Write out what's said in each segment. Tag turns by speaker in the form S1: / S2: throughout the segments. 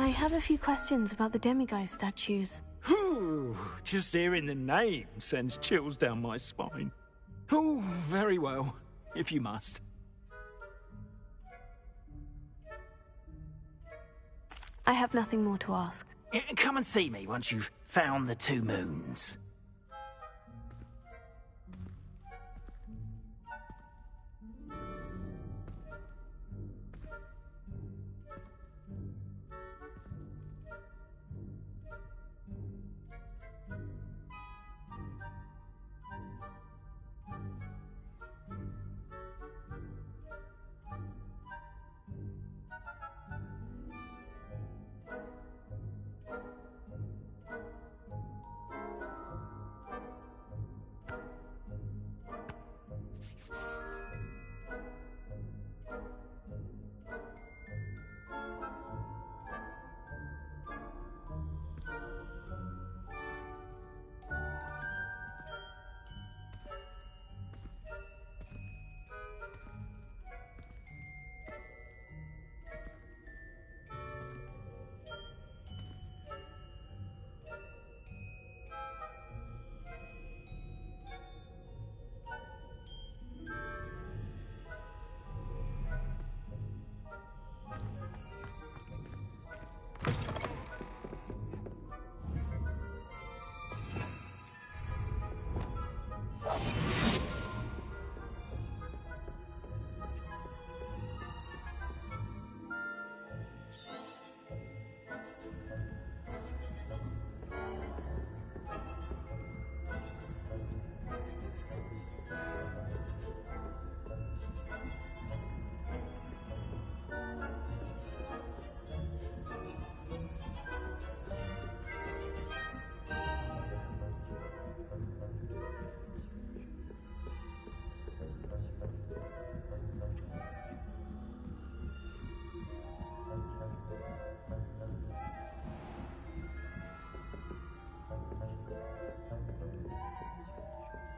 S1: I have a few questions about the demiguise statues.
S2: Whew, just hearing the name sends chills down my spine. Oh, very well, if you must.
S1: I have nothing more to ask.
S2: Come and see me once you've found the 2 moons.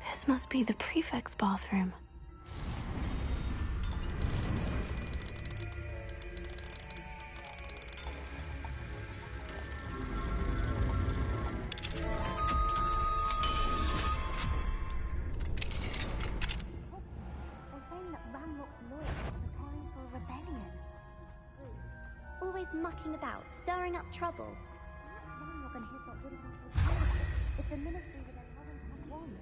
S1: This must be the prefect's bathroom.
S3: Always mucking about, stirring up trouble. It's a ministry with a wands.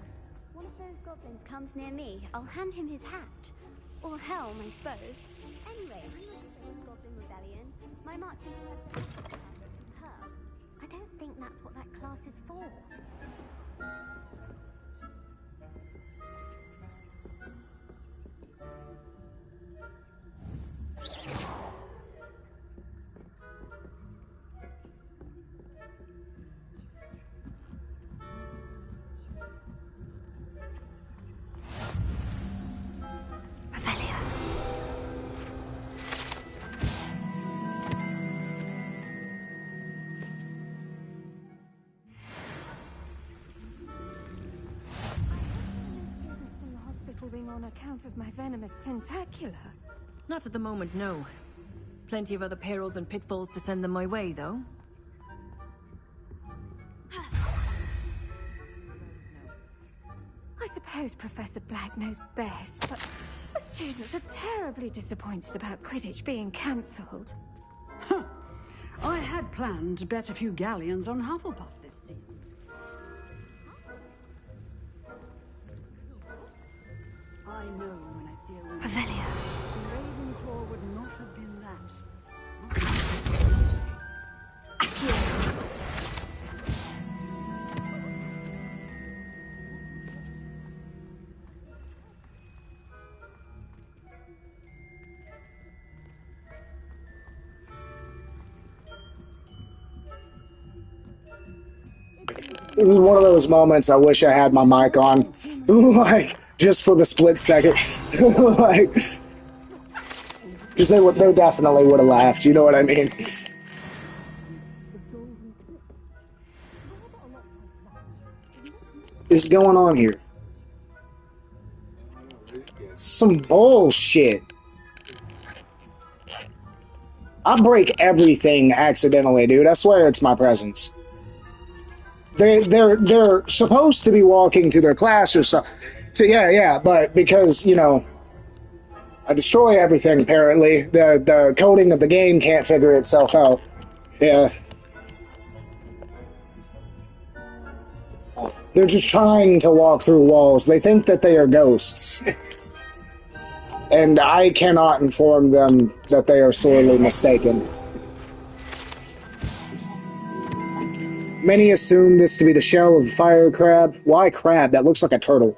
S3: One of those goblins comes near me, I'll hand him his hat. Or helm, I suppose. Anyway, I'm not sure this goblin rebellion. My marching person is her. I don't think that's what that class is for.
S4: On account of my venomous tentacular?
S5: Not at the moment, no. Plenty of other perils and pitfalls to send them my way, though.
S4: I suppose Professor Black knows best, but the students are terribly disappointed about Quidditch being cancelled.
S6: Huh. I had planned to bet a few galleons on Hufflepuff this season. I know when I see a winner.
S1: Revelio.
S6: Ravenclaw would not have been that.
S7: This is one of those moments I wish I had my mic on. Like, just for the split second. Like, because they definitely would have laughed, you know what I mean? What's going on here? Some bullshit. I break everything accidentally, dude. I swear it's my presence. They're supposed to be walking to their class or something. Yeah, but because, you know, I destroy everything apparently. The coding of the game can't figure itself out. Yeah. They're just trying to walk through walls. They think that they are ghosts. And I cannot inform them that they are sorely mistaken. Many assume this to be the shell of a fire crab. Why crab? That looks like a turtle.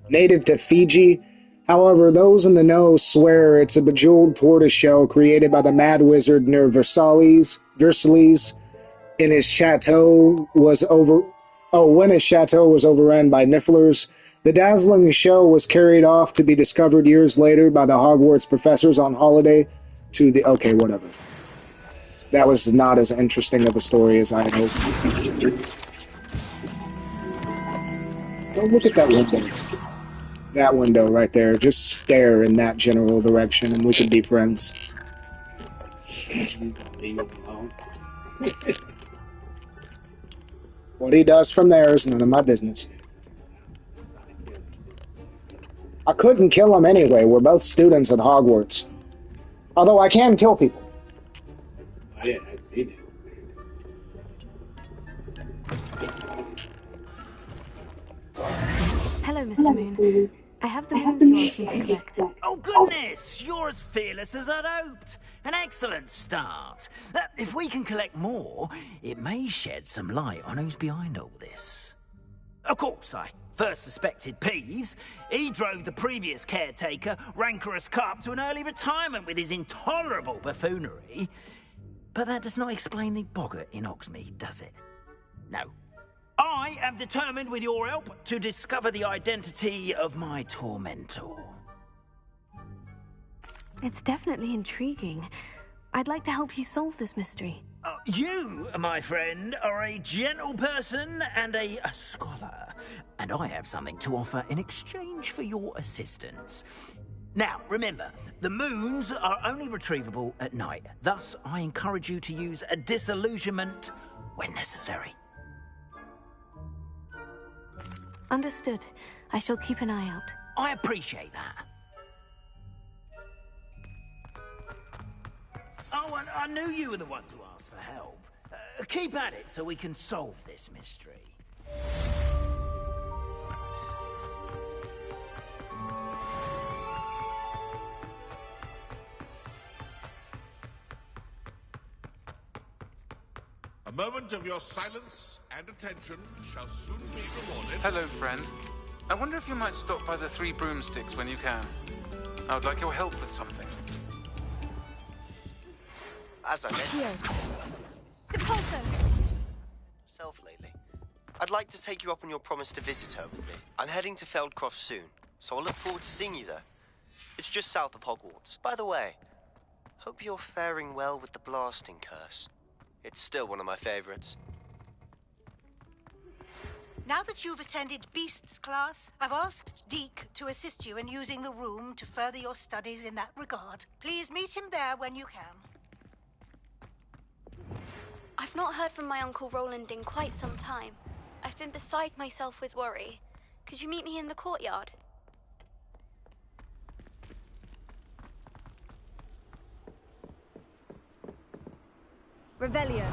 S7: Native to Fiji. However, those in the know swear it's a bejeweled tortoise shell created by the mad wizard near Versailles in his chateau was over... Oh, when his chateau was overrun by nifflers. The dazzling shell was carried off to be discovered years later by the Hogwarts professors on holiday to the... Okay, whatever. That was not as interesting of a story as I had hoped. Don't look at that window. That window right there. Just stare in that general direction and we could be friends. What he does from there is none of my business. I couldn't kill him anyway. We're both students at Hogwarts. Although I can kill people.
S8: Oh, yeah, I've seen it.
S1: Hello, Mr. Moon. I have the moons you asked me to collect.
S2: Oh, goodness! You're as fearless as I'd hoped. An excellent start. If we can collect more, it may shed some light on who's behind all this. Of course, I first suspected Ps5. He drove the previous caretaker, rancorous Carp, to an early retirement with his intolerable buffoonery. But that does not explain the boggart in Hogsmeade, does it? No. I am determined, with your help, to discover the identity of my tormentor.
S1: It's definitely intriguing. I'd like to help you solve this mystery.
S2: You, my friend, are a gentle person and a scholar, and I have something to offer in exchange for your assistance. Now, remember, the moons are only retrievable at night. Thus, I encourage you to use a disillusionment when necessary.
S1: Understood. I shall keep an eye out.
S2: I appreciate that. Oh, and I knew you were the one to ask for help. Keep at it so we can solve this mystery.
S9: A moment of your silence and attention shall soon be rewarded.
S10: Hello, friend. I wonder if you might stop by the Three Broomsticks when you can. I would like your help with something.
S11: As I mentioned,
S3: Depulso!
S11: Self lately. I'd like to take you up on your promise to visit her with me. I'm heading to Feldcroft soon, so I look forward to seeing you there. It's just south of Hogwarts. By the way, hope you're faring well with the blasting curse. It's still one of my favorites.
S12: Now that you've attended Beasts class, I've asked Deke to assist you in using the room to further your studies in that regard. Please meet him there when you can.
S3: I've not heard from my Uncle Roland in quite some time. I've been beside myself with worry. Could you meet me in the courtyard?
S5: Revelio.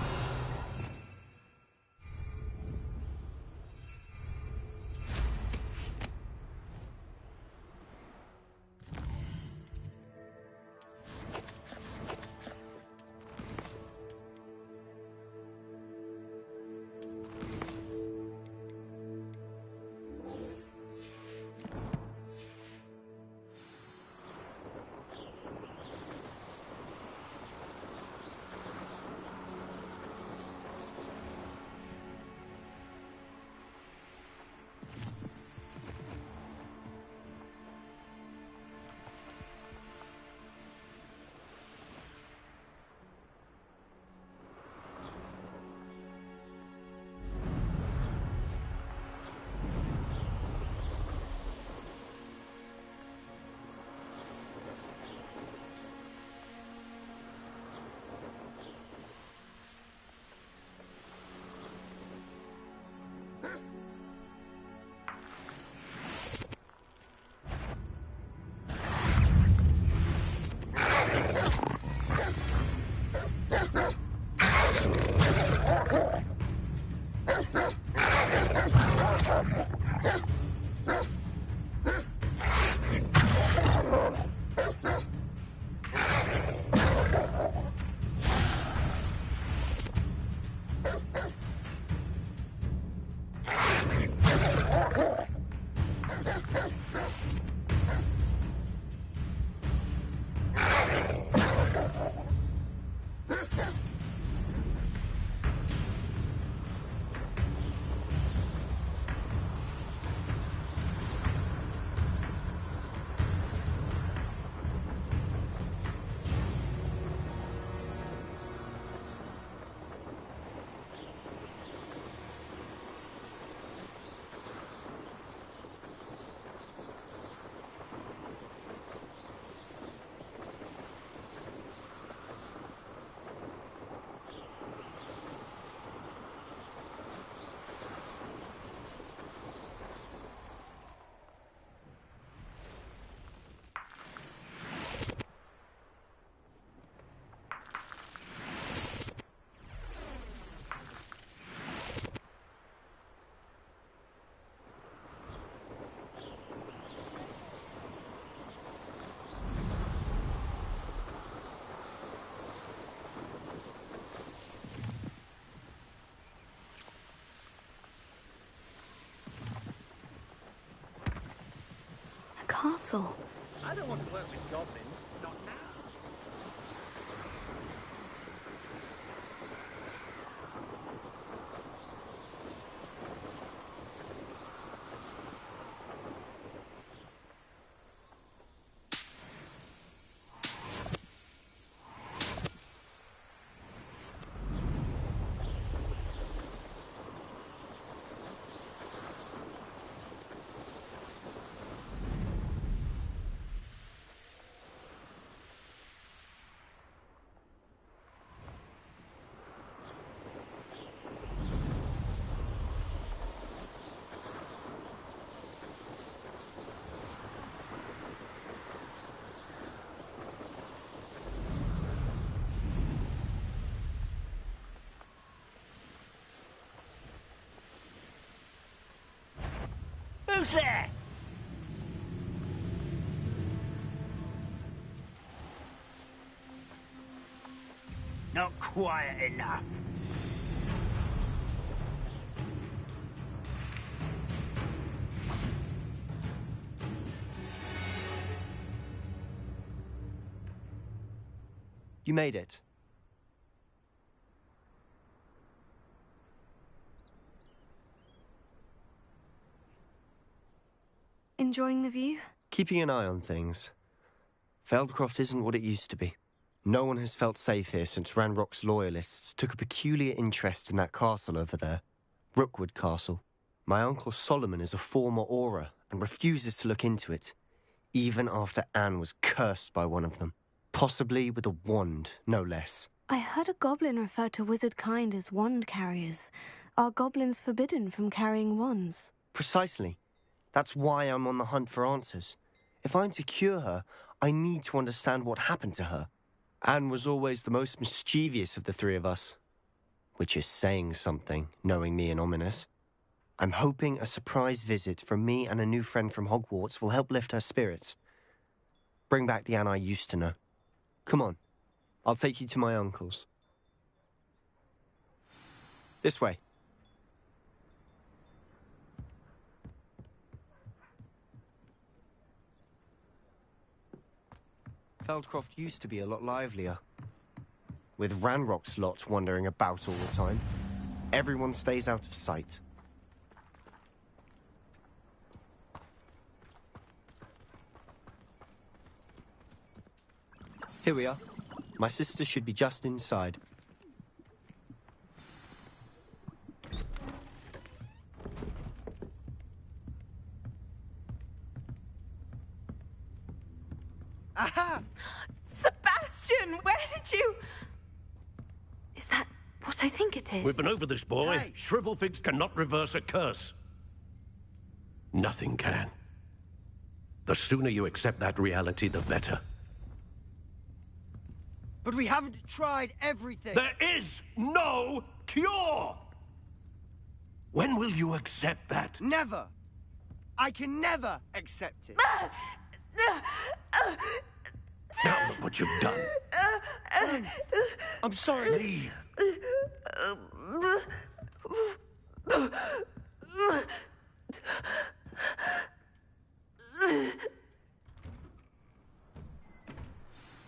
S1: castle.
S13: I don't want to work with goblins, not now.
S2: Who's there? Not quiet enough.
S11: You made it.
S1: Enjoying the view?
S11: Keeping an eye on things. Feldcroft isn't what it used to be. No one has felt safe here since Ranrock's loyalists took a peculiar interest in that castle over there. Rookwood Castle. My uncle Solomon is a former Auror and refuses to look into it, even after Anne was cursed by one of them. Possibly with a wand, no less.
S1: I heard a goblin refer to wizard kind as wand carriers. Are goblins forbidden from carrying wands?
S11: Precisely. That's why I'm on the hunt for answers. If I'm to cure her, I need to understand what happened to her. Anne was always the most mischievous of the three of us. Which is saying something, knowing me and Ominous. I'm hoping a surprise visit from me and a new friend from Hogwarts will help lift her spirits. Bring back the Anne I used to know. Come on, I'll take you to my uncle's. This way. Feldcroft used to be a lot livelier. With Ranrock's lot wandering about all the time, everyone stays out of sight. Here we are. My sister should be just inside.
S4: Aha! Sebastian, where did you...
S1: Is that what I think it is?
S14: We've been over this, boy.
S4: Hey.
S14: Shrivelfigs cannot reverse a curse. Nothing can. The sooner you accept that reality, the better.
S15: But we haven't tried everything.
S14: There is no cure! When will you accept that?
S15: Never. I can never accept it.
S14: Now look what you've done.
S15: I'm sorry.
S14: Leave.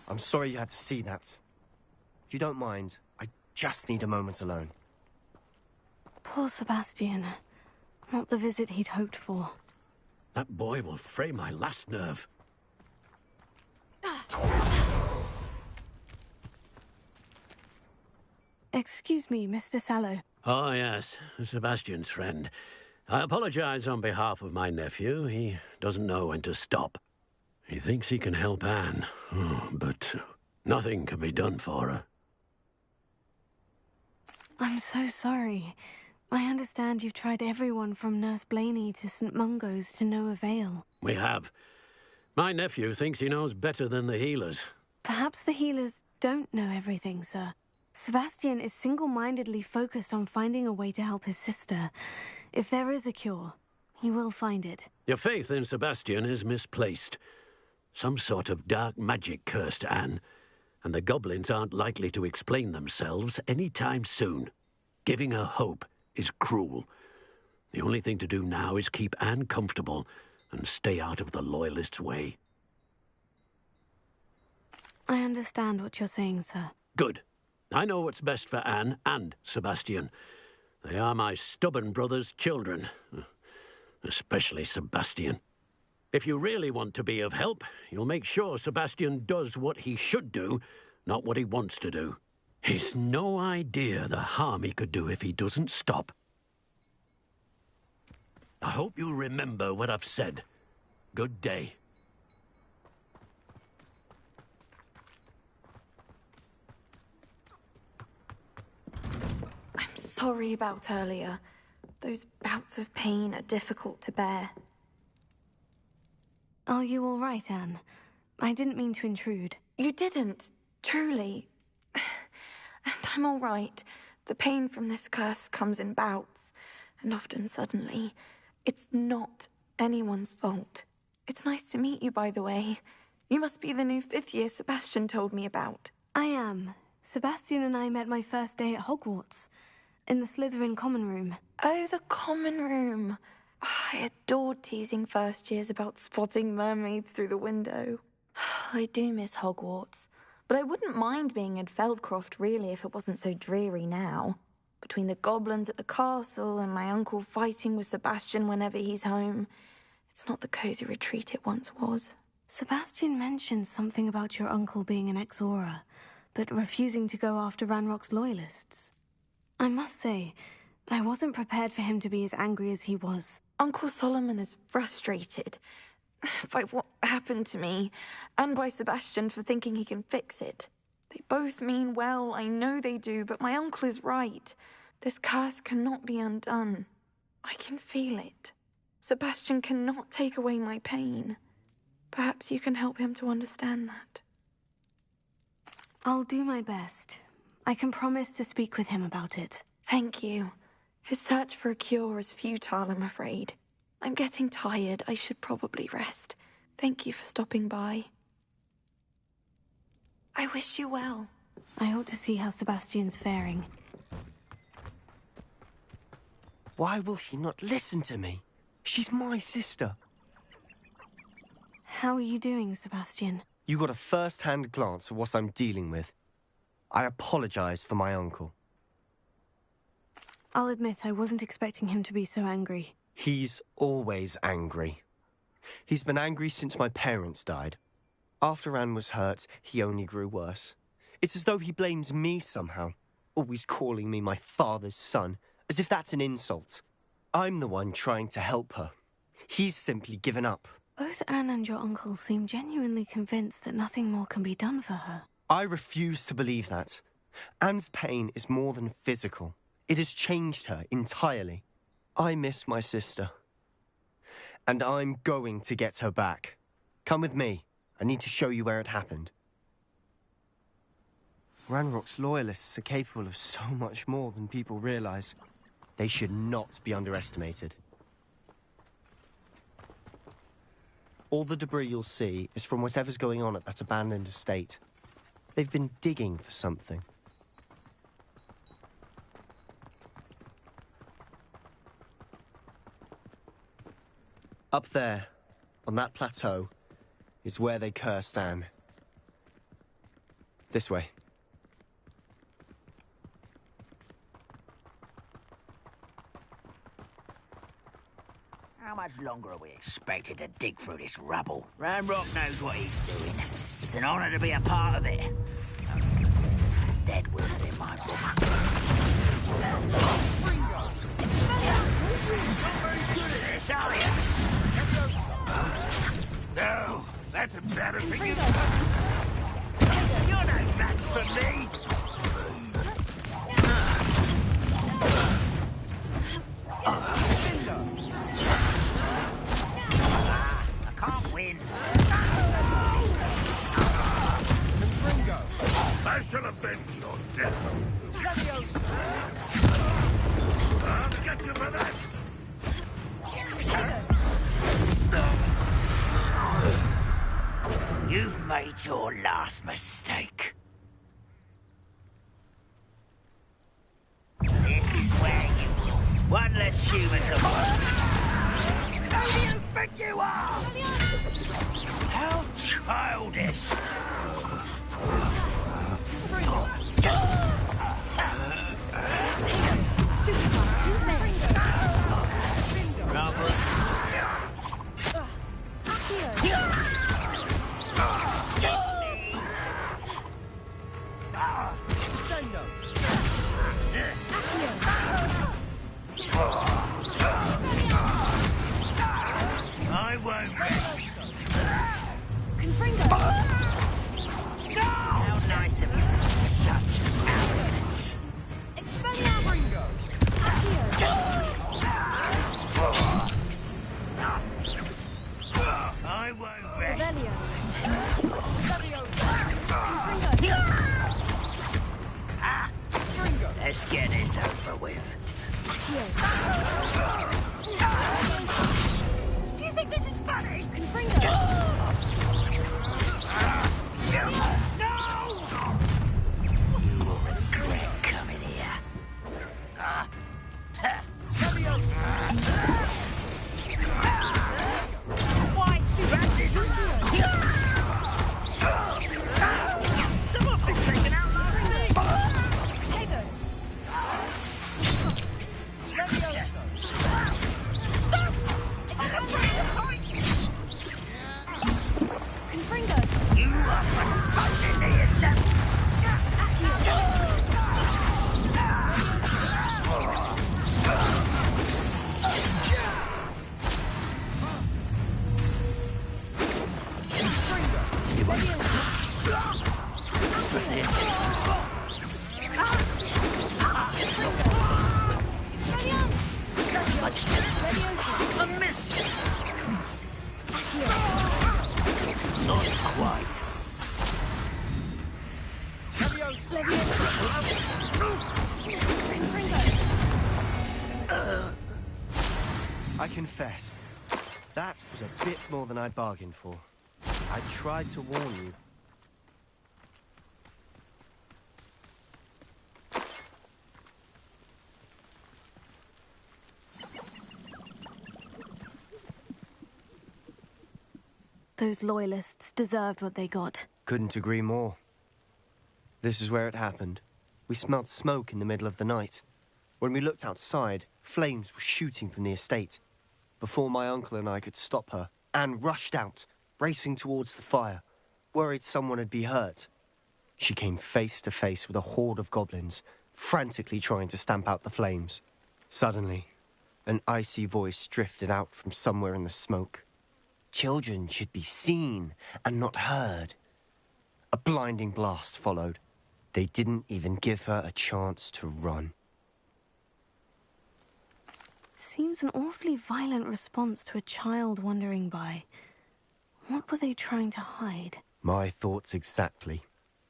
S11: I'm sorry you had to see that. If you don't mind, I just need a moment alone.
S1: Poor Sebastian. Not the visit he'd hoped for.
S14: That boy will fray my last nerve.
S1: Excuse me, Mr. Sallow.
S14: Oh, yes, Sebastian's friend. I apologize on behalf of my nephew. He doesn't know when to stop. He thinks he can help Anne, but nothing can be done for her.
S1: I'm so sorry. I understand you've tried everyone from Nurse Blaney to St. Mungo's to no avail.
S14: We have. My nephew thinks he knows better than the healers.
S1: Perhaps the healers don't know everything, sir. Sebastian is single-mindedly focused on finding a way to help his sister. If there is a cure, he will find it.
S14: Your faith in Sebastian is misplaced. Some sort of dark magic cursed Anne, and the goblins aren't likely to explain themselves any time soon. Giving her hope is cruel. The only thing to do now is keep Anne comfortable and stay out of the Loyalists' way.
S1: I understand what you're saying, sir.
S14: Good. I know what's best for Anne and Sebastian. They are my stubborn brother's children. Especially Sebastian. If you really want to be of help, you'll make sure Sebastian does what he should do, not what he wants to do. He's no idea the harm he could do if he doesn't stop. I hope you'll remember what I've said. Good day.
S16: I'm sorry about earlier. Those bouts of pain are difficult to bear.
S1: Are you all right, Anne? I didn't mean to intrude.
S16: You didn't, truly. And I'm all right. The pain from this curse comes in bouts, and often suddenly. It's not anyone's fault. It's nice to meet you, by the way. You must be the new 5th year Sebastian told me about.
S1: I am. Sebastian and I met my first day at Hogwarts, in the Slytherin common room.
S16: Oh, the common room. I adored teasing first years about spotting mermaids through the window. I do miss Hogwarts, but I wouldn't mind being in Feldcroft, really, if it wasn't so dreary now. Between the goblins at the castle and my uncle fighting with Sebastian whenever he's home, it's not the cozy retreat it once was.
S1: Sebastian mentioned something about your uncle being an ex-Auror, but refusing to go after Ranrock's Loyalists. I must say, I wasn't prepared for him to be as angry as he was.
S16: Uncle Solomon is frustrated by what happened to me, and by Sebastian for thinking he can fix it. They both mean well, I know they do, but my uncle is right. This curse cannot be undone. I can feel it. Sebastian cannot take away my pain. Perhaps you can help him to understand that.
S1: I'll do my best. I can promise to speak with him about it.
S16: Thank you. His search for a cure is futile, I'm afraid. I'm getting tired. I should probably rest. Thank you for stopping by. I wish you well.
S1: I ought to see how Sebastian's faring.
S15: Why will he not listen to me? She's my sister.
S1: How are you doing, Sebastian?
S15: You got a first-hand glance of what I'm dealing with. I apologize for my uncle.
S1: I'll admit I wasn't expecting him to be so angry.
S15: He's always angry. He's been angry since my parents died. After Anne was hurt, he only grew worse. It's as though he blames me somehow, always calling me my father's son, as if that's an insult. I'm the one trying to help her. He's simply given up.
S1: Both Anne and your uncle seem genuinely convinced that nothing more can be done for her.
S15: I refuse to believe that. Anne's pain is more than physical. It has changed her entirely. I miss my sister. And I'm going to get her back. Come with me. I need to show you where it happened. Ranrock's Loyalists are capable of so much more than people realize. They should not be underestimated. All the debris you'll see is from whatever's going on at that abandoned estate. They've been digging for something. Up there, on that plateau, is where they cursed Anne. This way.
S2: How much longer are we expected to dig through this rubble? Ranrock knows what he's doing. It's an honor to be a part of it. There's a dead wizard in my book. No, that's embarrassing. You're no match for me. I can't win.
S9: I shall avenge your death. I'll get you for that.
S2: You've made your last mistake. This is where you... One less human to watch. think you are? How childish! I won't rest. No! How nice of you. Such arrogance. I won't rest. Let's get this over with. Do you think this is funny? No! You will regret coming here. Why, stupid? Someone's been taken out last week. Stop! You are fucking idiot! A miss! Not quite.
S15: I confess, that was a bit more than I'd bargained for. I tried to warn you.
S1: Those loyalists deserved what they got.
S15: Couldn't agree more. This is where it happened. We smelled smoke in the middle of the night. When we looked outside, flames were shooting from the estate. Before my uncle and I could stop her, Anne rushed out, racing towards the fire, worried someone had been hurt. She came face to face with a horde of goblins, frantically trying to stamp out the flames. Suddenly, an icy voice drifted out from somewhere in the smoke. Children should be seen and not heard. A blinding blast followed. They didn't even give her a chance to run.
S1: Seems an awfully violent response to a child wandering by. What were they trying to hide?
S15: My thoughts exactly.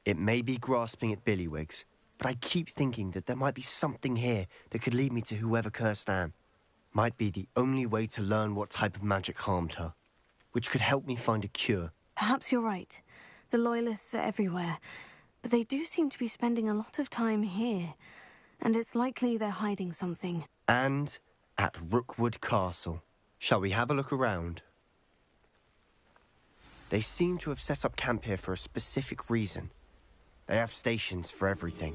S15: It may be grasping at Billywigs, but I keep thinking that there might be something here that could lead me to whoever cursed Anne. Might be the only way to learn what type of magic harmed her, which could help me find a cure.
S1: Perhaps you're right. The Loyalists are everywhere, but they do seem to be spending a lot of time here, and it's likely they're hiding something.
S15: And at Rookwood Castle. Shall we have a look around? They seem to have set up camp here for a specific reason. They have stations for everything.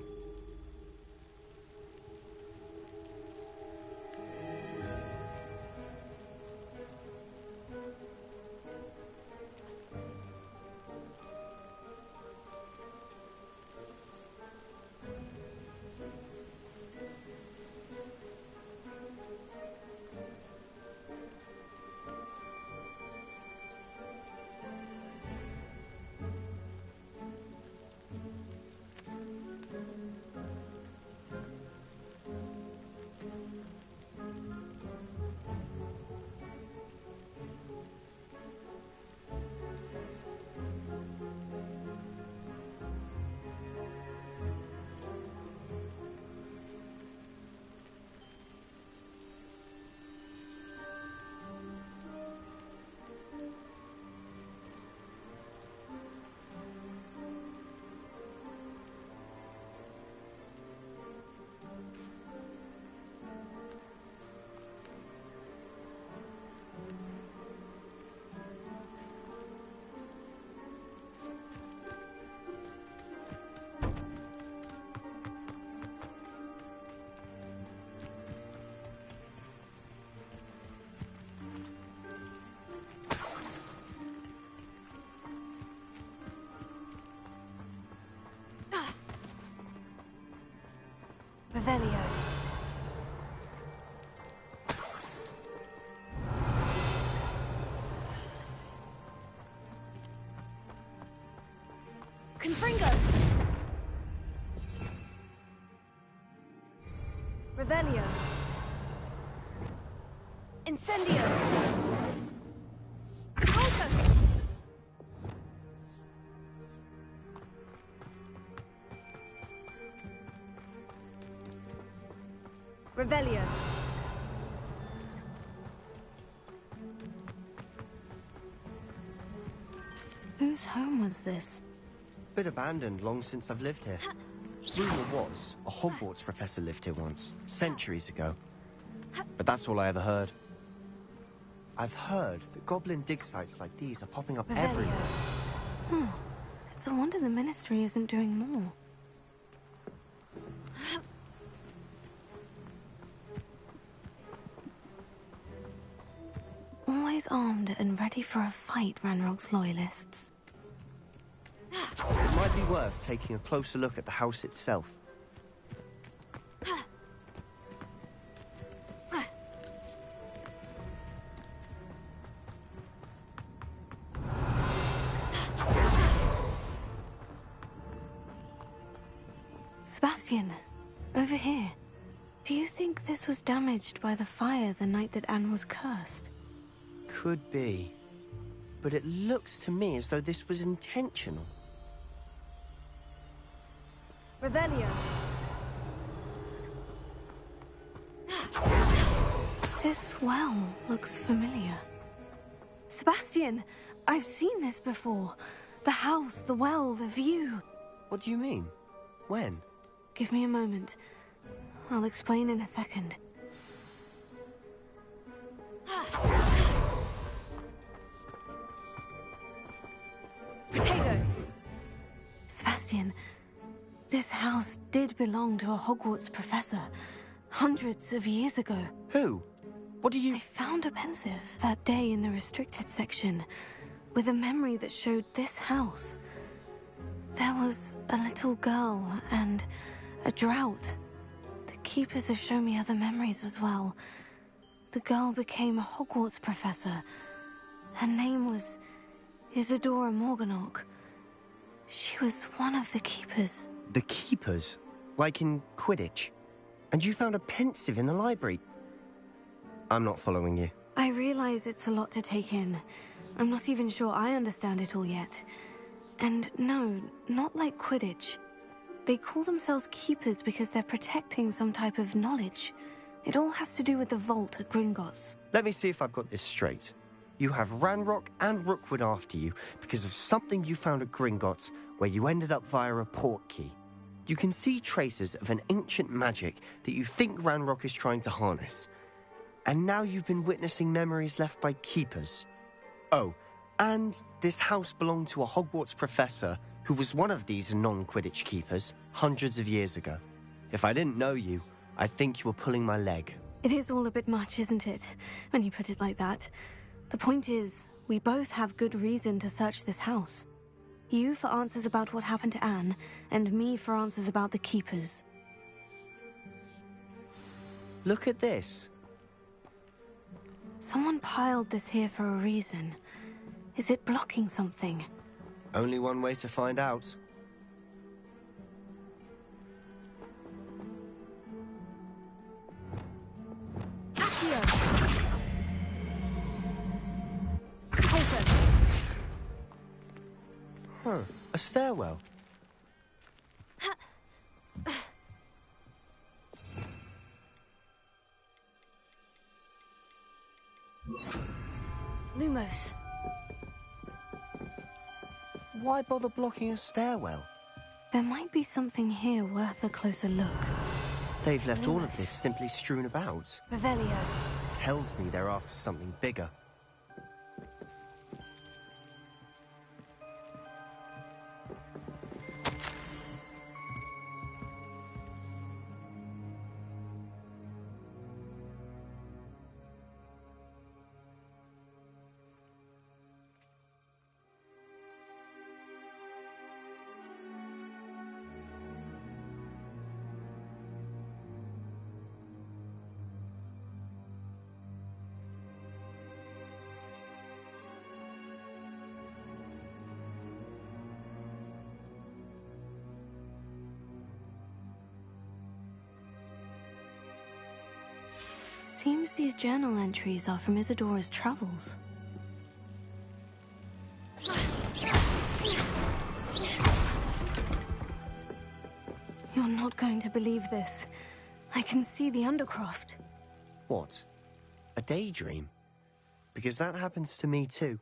S1: Revelio. Confringo! Revelio. Incendio. Alto. Revelio. Whose home was this?
S15: Bit abandoned long since I've lived here. Rumour was, a Hogwarts professor lived here once, centuries ago. But that's all I ever heard. I've heard that goblin dig sites like these are popping up everywhere.
S1: It's a wonder the Ministry isn't doing more. Always armed and ready for a fight, Ranrock's loyalists.
S15: It might be worth taking a closer look at the house itself.
S1: Sebastian, over here. Do you think this was damaged by the fire the night that Anne was cursed?
S15: Could be. But it looks to me as though this was intentional.
S1: Revelio. This well looks familiar. Sebastian, I've seen this before. The house, the well, the view.
S15: What do you mean? When?
S1: Give me a moment. I'll explain in a second. Potato! Sebastian, this house did belong to a Hogwarts professor, hundreds of years ago.
S15: Who? What do you...
S1: I found a pensive that day in the restricted section, with a memory that showed this house. There was a little girl and a drought. The keepers have shown me other memories as well. The girl became a Hogwarts professor. Her name was Isadora Morganach. She was one of the keepers.
S15: The keepers? Like in Quidditch? And you found a pensive in the library? I'm not following you.
S1: I realize it's a lot to take in. I'm not even sure I understand it all yet. And no, not like Quidditch. They call themselves keepers because they're protecting some type of knowledge. It all has to do with the vault at Gringotts.
S15: Let me see if I've got this straight. You have Ranrock and Rookwood after you because of something you found at Gringotts where you ended up via a port key. You can see traces of an ancient magic that you think Ranrock is trying to harness. And now you've been witnessing memories left by keepers. Oh, and this house belonged to a Hogwarts professor who was one of these non-Quidditch keepers hundreds of years ago. If I didn't know you, I'd think you were pulling my leg.
S1: It is all a bit much, isn't it, when you put it like that? The point is, we both have good reason to search this house. You for answers about what happened to Anne, and me for answers about the keepers.
S15: Look at this.
S1: Someone piled this here for a reason. Is it blocking something?
S15: Only one way to find out. Huh, a stairwell.
S1: Lumos.
S15: Why bother blocking a stairwell?
S1: There might be something here worth a closer look.
S15: They've left all of this simply strewn about.
S1: Revelio.
S15: Tells me they're after something bigger.
S1: Seems these journal entries are from Isadora's travels. You're not going to believe this. I can see the Undercroft.
S15: What? A daydream? Because that happens to me too.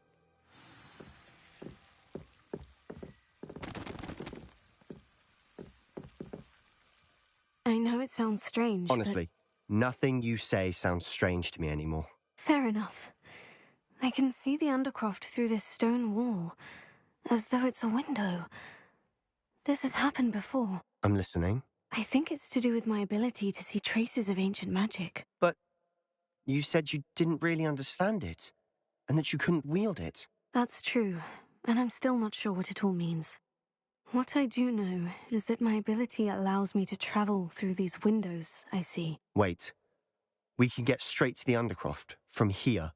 S1: I know it sounds strange,
S15: Honestly, nothing you say sounds strange to me anymore.
S1: Fair enough. I can see the Undercroft through this stone wall, as though it's a window. This has happened before.
S15: I'm listening.
S1: I think it's to do with my ability to see traces of ancient magic.
S15: But you said you didn't really understand it, and that you couldn't wield it.
S1: That's true, and I'm still not sure what it all means. What I do know is that my ability allows me to travel through these windows I see.
S15: Wait. We can get straight to the Undercroft from here.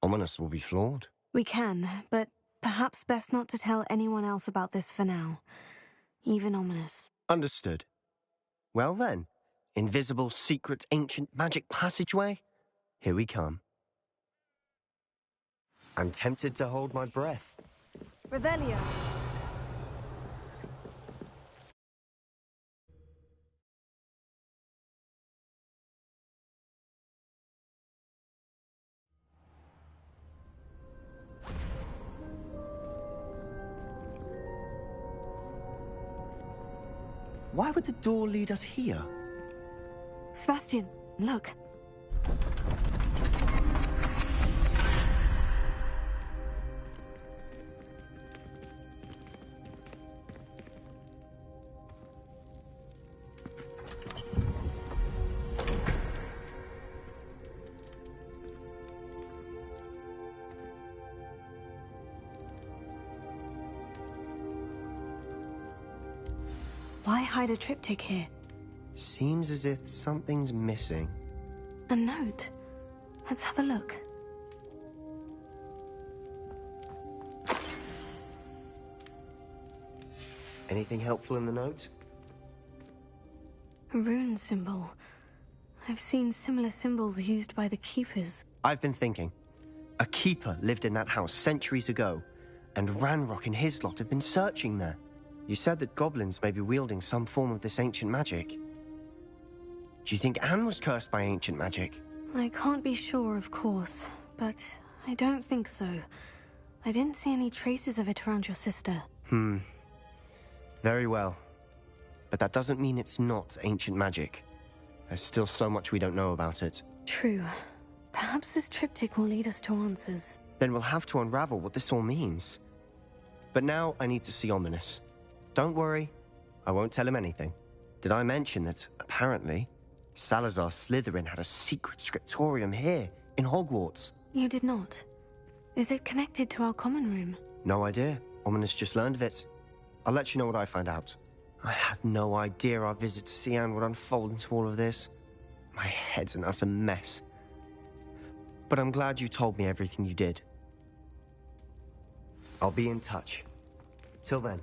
S15: Ominous will be floored.
S1: We can, but perhaps best not to tell anyone else about this for now. Even Ominous.
S15: Understood. Well then, invisible, secret, ancient magic passageway? Here we come. I'm tempted to hold my breath.
S1: Revelio.
S15: Why would the door lead us here?
S1: Sebastian, look. Why hide a triptych here?
S15: Seems as if something's missing.
S1: A note. Let's have a look.
S15: Anything helpful in the note?
S1: A rune symbol. I've seen similar symbols used by the keepers.
S15: I've been thinking. A keeper lived in that house centuries ago, and Ranrock and his lot have been searching there. You said that goblins may be wielding some form of this ancient magic. Do you think Anne was cursed by ancient magic?
S1: I can't be sure, of course, but I don't think so. I didn't see any traces of it around your sister.
S15: Very well. But that doesn't mean it's not ancient magic. There's still so much we don't know about it.
S1: True. Perhaps this triptych will lead us to answers.
S15: Then we'll have to unravel what this all means. But now I need to see Ominous. Don't worry, I won't tell him anything. Did I mention that, apparently, Salazar Slytherin had a secret scriptorium here, in Hogwarts?
S1: You did not. Is it connected to our common room?
S15: No idea. Ominous just learned of it. I'll let you know what I find out. I had no idea our visit to see Anne would unfold into all of this. My head's an utter mess. But I'm glad you told me everything you did. I'll be in touch. Till then.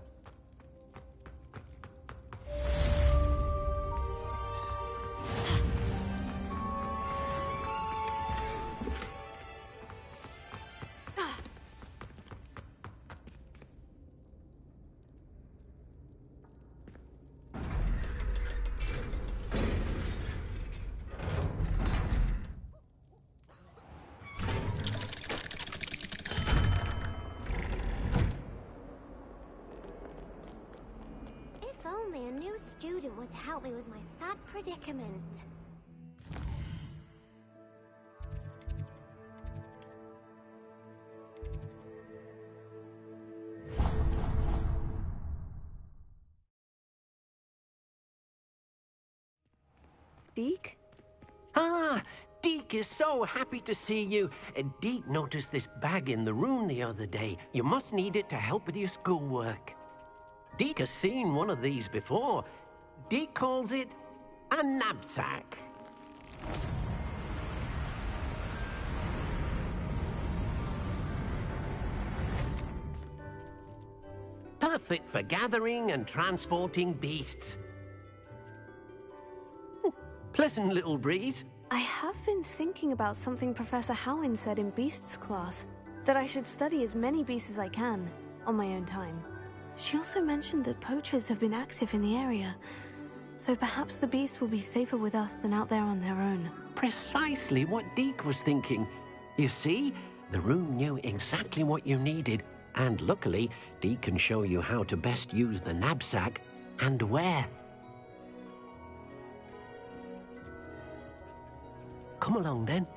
S3: Only a new student were to help me with my sad predicament.
S1: Deke?
S17: Ah, Deke is so happy to see you. Deke noticed this bag in the room the other day. You must need it to help with your schoolwork. Deke has seen one of these before. Deke calls it a knapsack. Perfect for gathering and transporting beasts. Pleasant little breeze.
S1: I have been thinking about something Professor Howin said in Beasts class, that I should study as many beasts as I can, on my own time. She also mentioned that poachers have been active in the area, so perhaps the beasts will be safer with us than out there on their own.
S17: Precisely what Deke was thinking. You see, the room knew exactly what you needed, and luckily, Deke can show you how to best use the knapsack and where. Come along, then.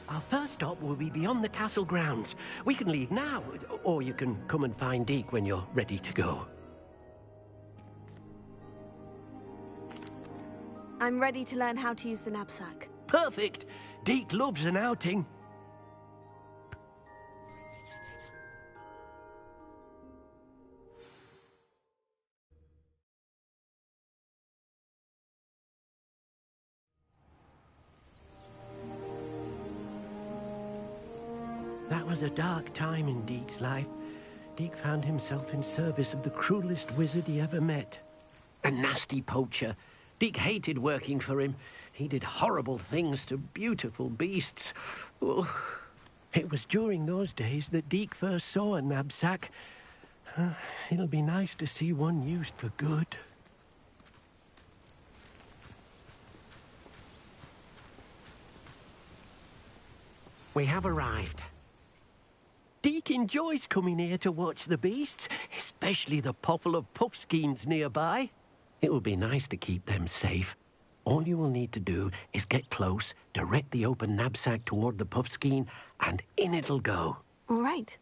S17: Our first stop will be beyond the castle grounds. We can leave now, or you can come and find Deke when you're ready to go.
S1: I'm ready to learn how to use the knapsack.
S17: Perfect! Deke loves an outing. That was a dark time in Deke's life. Deke found himself in service of the cruelest wizard he ever met. A nasty poacher. Deke hated working for him. He did horrible things to beautiful beasts. Oh. It was during those days that Deke first saw a knapsack. It'll be nice to see one used for good. We have arrived. Deke enjoys coming here to watch the beasts, especially the potful of puffskeins nearby. It will be nice to keep them safe. All you will need to do is get close, direct the open knapsack toward the puffskein, and in it'll go.
S1: All right.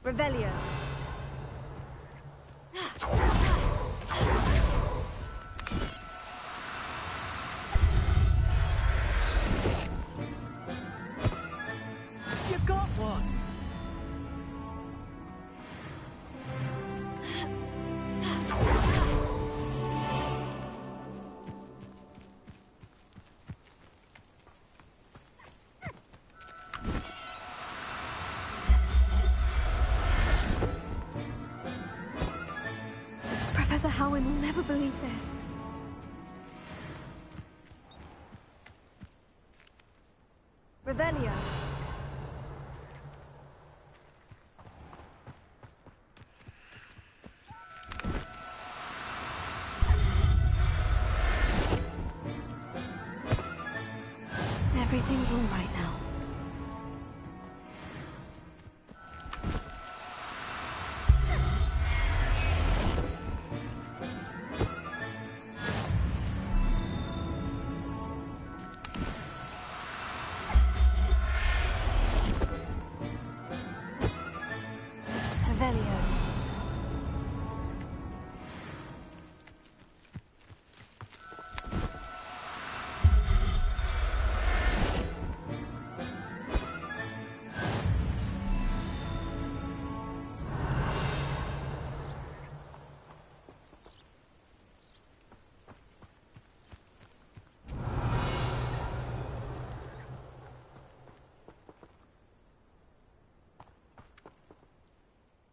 S1: Revelio.
S17: You've got one!
S1: Professor Howin will never believe this. Revelio. Everything's all right now.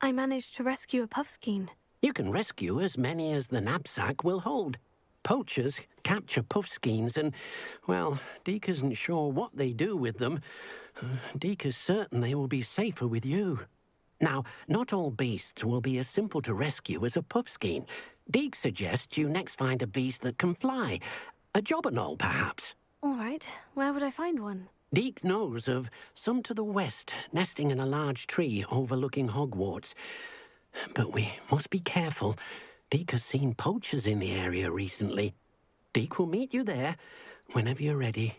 S1: I managed to rescue a puffskein.
S14: You can rescue as many as the knapsack will hold. Poachers capture puffskeins and, well, Deke isn't sure what they do with them. Deke is certain they will be safer with you. Now, not all beasts will be as simple to rescue as a puffskein. Deke suggests you next find a beast that can fly. A jobberknoll, perhaps.
S1: All right. Where would I find one?
S14: Deke knows of some to the west, nesting in a large tree overlooking Hogwarts. But we must be careful. Deke has seen poachers in the area recently. Deke will meet you there whenever you're ready.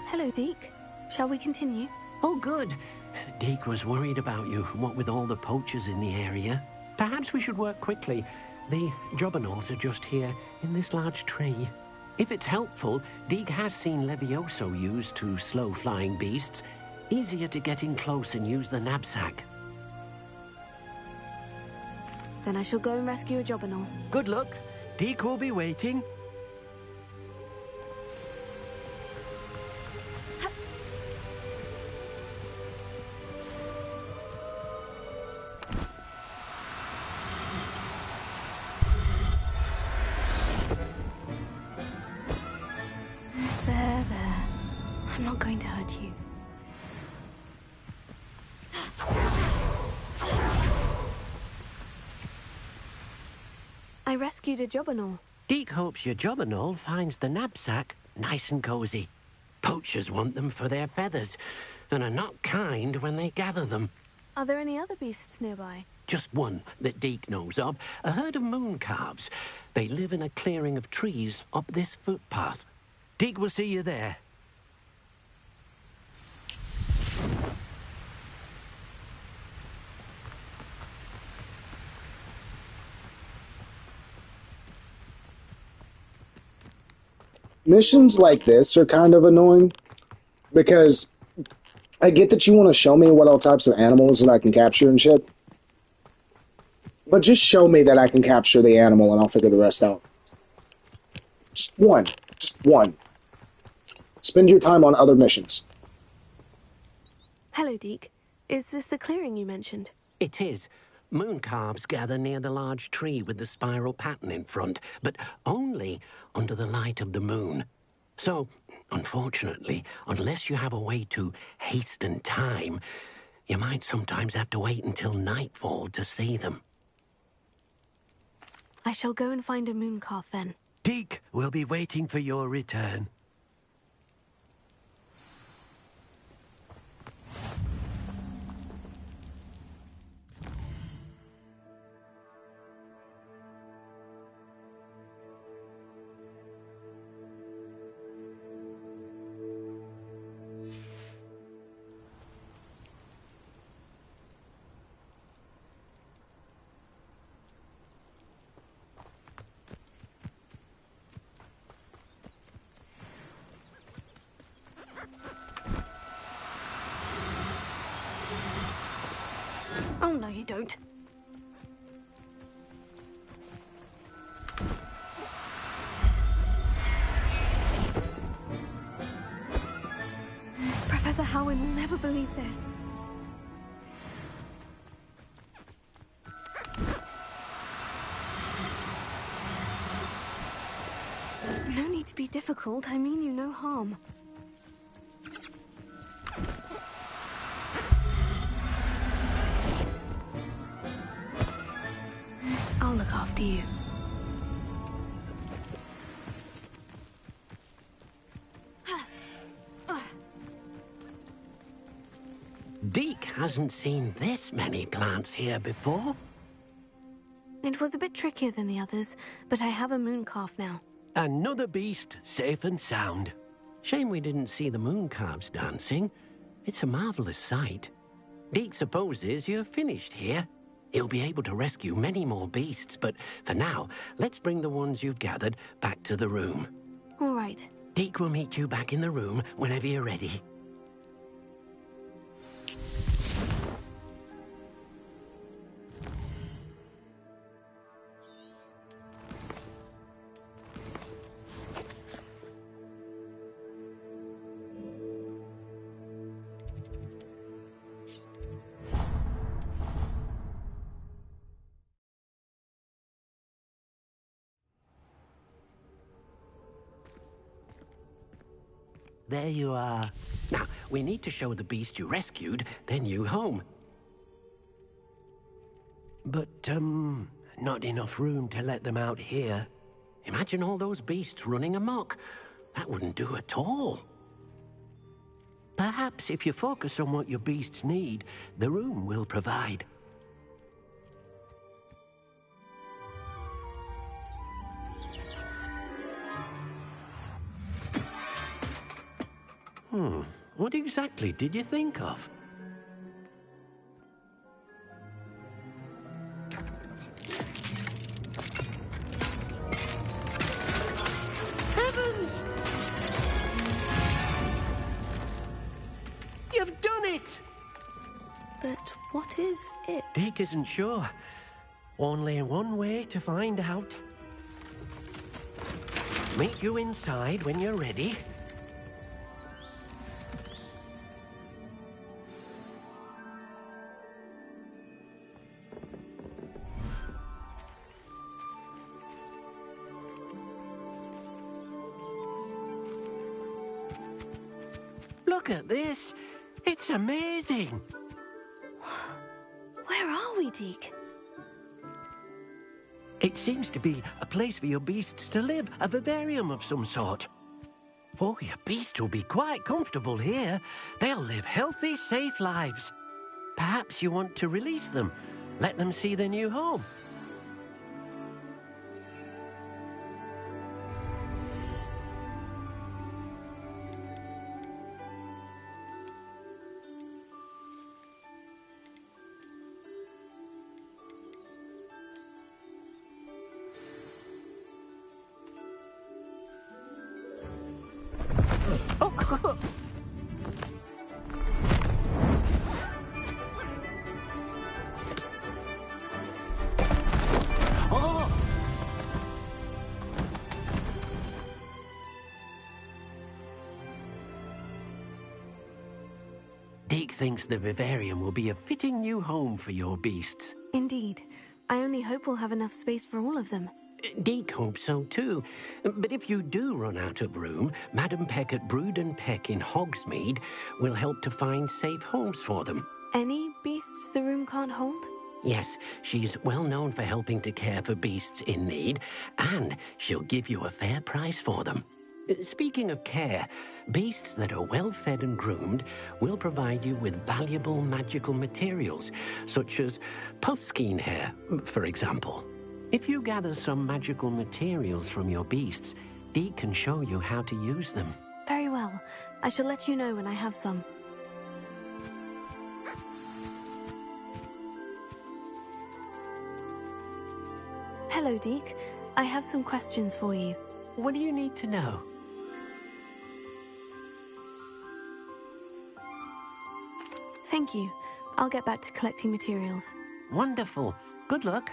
S1: Hello, Deke. Shall we continue?
S14: Oh, good. Deke was worried about you, what with all the poachers in the area. Perhaps we should work quickly. The jobberknolls are just here, in this large tree. If it's helpful, Deke has seen Levioso used to slow flying beasts. Easier to get in close and use the knapsack.
S1: Then I shall go and rescue a jobberknoll.
S14: Good luck. Deke will be waiting.
S1: There. I'm not going to hurt you. I rescued a jobberknoll.
S14: Deke hopes your jobberknoll finds the knapsack nice and cozy. Poachers want them for their feathers, and are not kind when they gather them.
S1: Are there any other beasts nearby?
S14: Just one that Deke knows of, a herd of moon calves. They live in a clearing of trees up this footpath. Deke will see you there.
S7: Missions like this are kind of annoying because I get that you want to show me what all types of animals that I can capture and shit. But just show me that I can capture the animal and I'll figure the rest out. Just one. Just one. Spend your time on other missions.
S1: Hello, Deke. Is this the clearing you mentioned?
S14: It is. Moon calves gather near the large tree with the spiral pattern in front, but only under the light of the moon. So, unfortunately, unless you have a way to hasten time, you might sometimes have to wait until nightfall to see them.
S1: I shall go and find a moon calf then.
S14: Deke will be waiting for your return.
S1: Oh, no, you don't. Professor Howin will never believe this. No need to be difficult. I mean you no harm. I'll look after you.
S14: Deke hasn't seen this many plants here before.
S1: It was a bit trickier than the others, but I have a moon calf now.
S14: Another beast, safe and sound. Shame we didn't see the moon calves dancing. It's a marvelous sight. Deke supposes you're finished here. He'll be able to rescue many more beasts, but for now, let's bring the ones you've gathered back to the room.
S1: All right.
S14: Deke will meet you back in the room whenever you're ready. There you are. Now, we need to show the beast you rescued their new home. But, not enough room to let them out here. Imagine all those beasts running amok. That wouldn't do at all. Perhaps if you focus on what your beasts need, the room will provide. What exactly did you think of?
S17: Heavens! You've done it!
S1: But what is it?
S14: Deke isn't sure. Only one way to find out. Meet you inside when you're ready. Look at this. It's amazing.
S1: Where are we, Deke?
S14: It seems to be a place for your beasts to live, a vivarium of some sort. Oh, your beasts will be quite comfortable here. They'll live healthy, safe lives. Perhaps you want to release them, let them see their new home. Deke thinks the vivarium will be a fitting new home for your beasts.
S1: Indeed. I only hope we'll have enough space for all of them.
S14: Deke hopes so too. But if you do run out of room, Madam Peck at Brood and Peck in Hogsmeade will help to find safe homes for them.
S1: Any beasts the room can't hold?
S14: Yes, she's well known for helping to care for beasts in need, and she'll give you a fair price for them. Speaking of care, beasts that are well fed and groomed will provide you with valuable magical materials, such as puffskein hair, for example. If you gather some magical materials from your beasts, Deke can show you how to use them.
S1: Very well. I shall let you know when I have some. Hello, Deke. I have some questions for you.
S14: What do you need to know?
S1: Thank you. I'll get back to collecting materials.
S14: Wonderful. Good luck.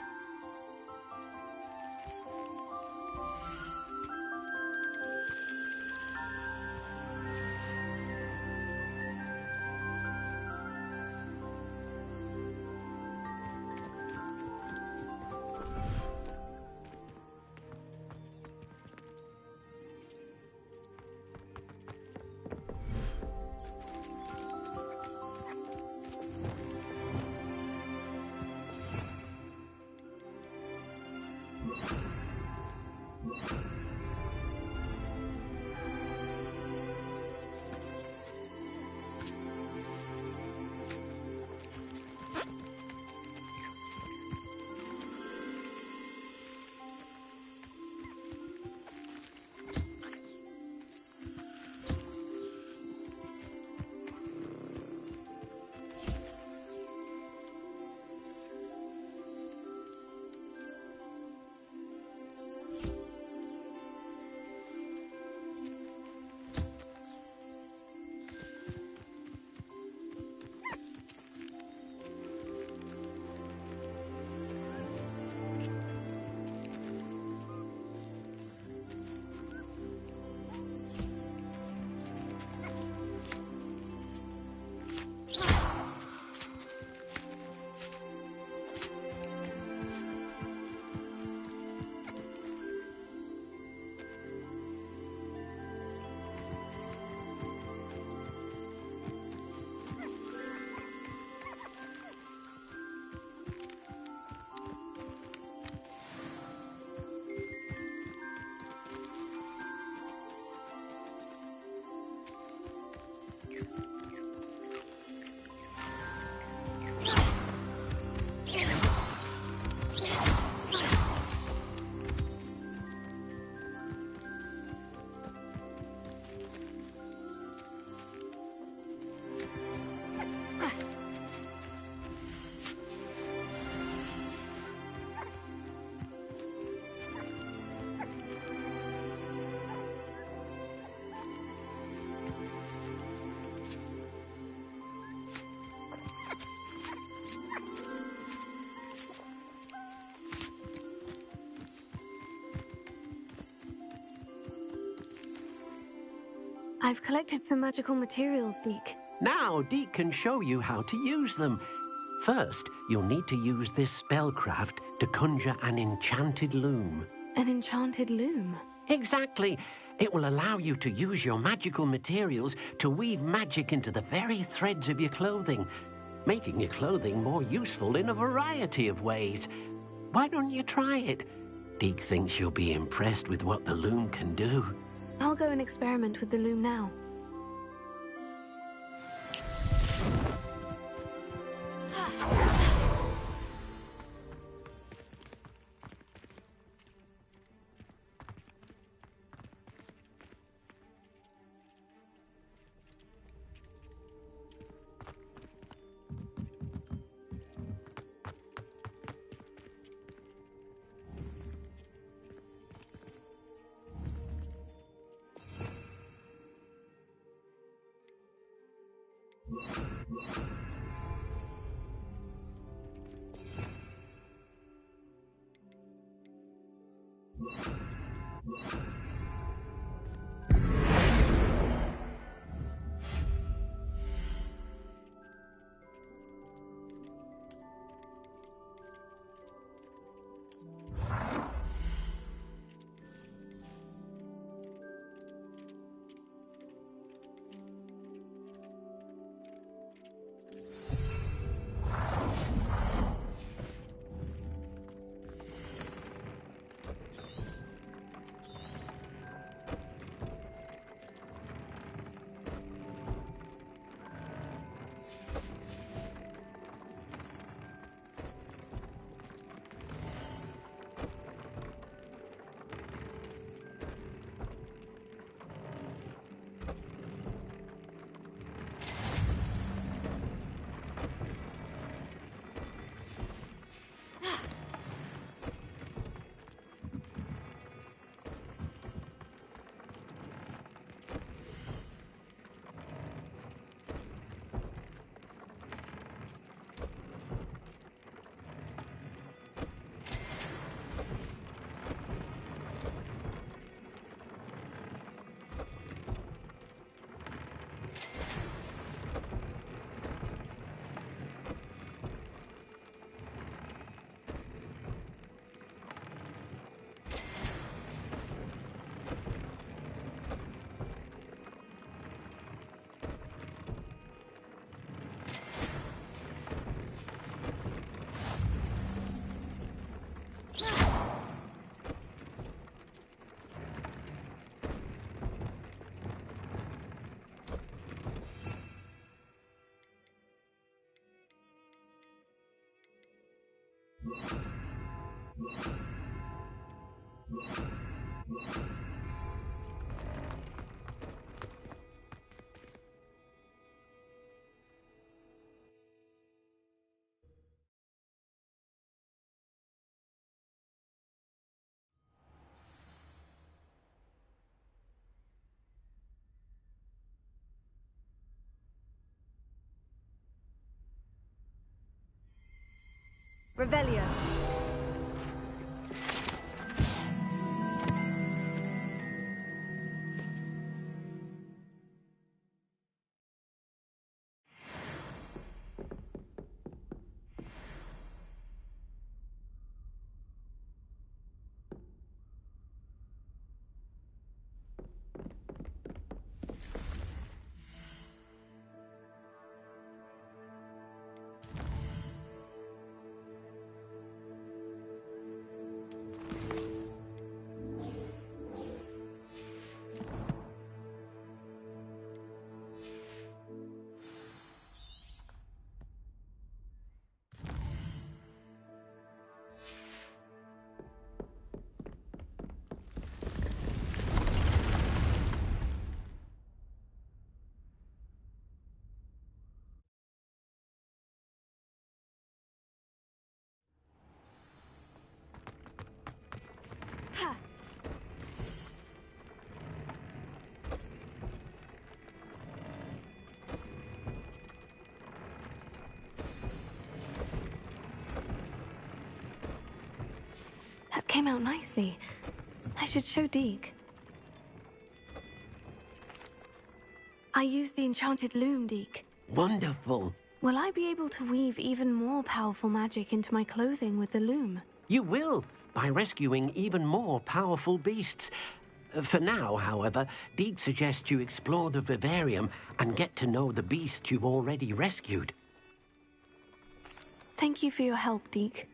S1: I've collected some magical materials, Deke.
S17: Now, Deke can show you how to use them. First, you'll need to use this spellcraft to conjure an enchanted loom.
S1: An enchanted loom?
S17: Exactly. It will allow you to use your magical materials to weave magic into the very threads of your clothing, making your clothing more useful in a variety of ways. Why don't you try it? Deke thinks you'll be impressed with what the loom can do.
S1: I'll go and experiment with the loom now.
S18: Revelio.
S1: That came out nicely. I should show Deke. I used the enchanted loom, Deke.
S17: Wonderful.
S1: Will I be able to weave even more powerful magic into my clothing with the loom?
S17: You will, by rescuing even more powerful beasts. For now, however, Deke suggests you explore the vivarium and get to know the beasts you've already rescued.
S1: Thank you for your help, Deke.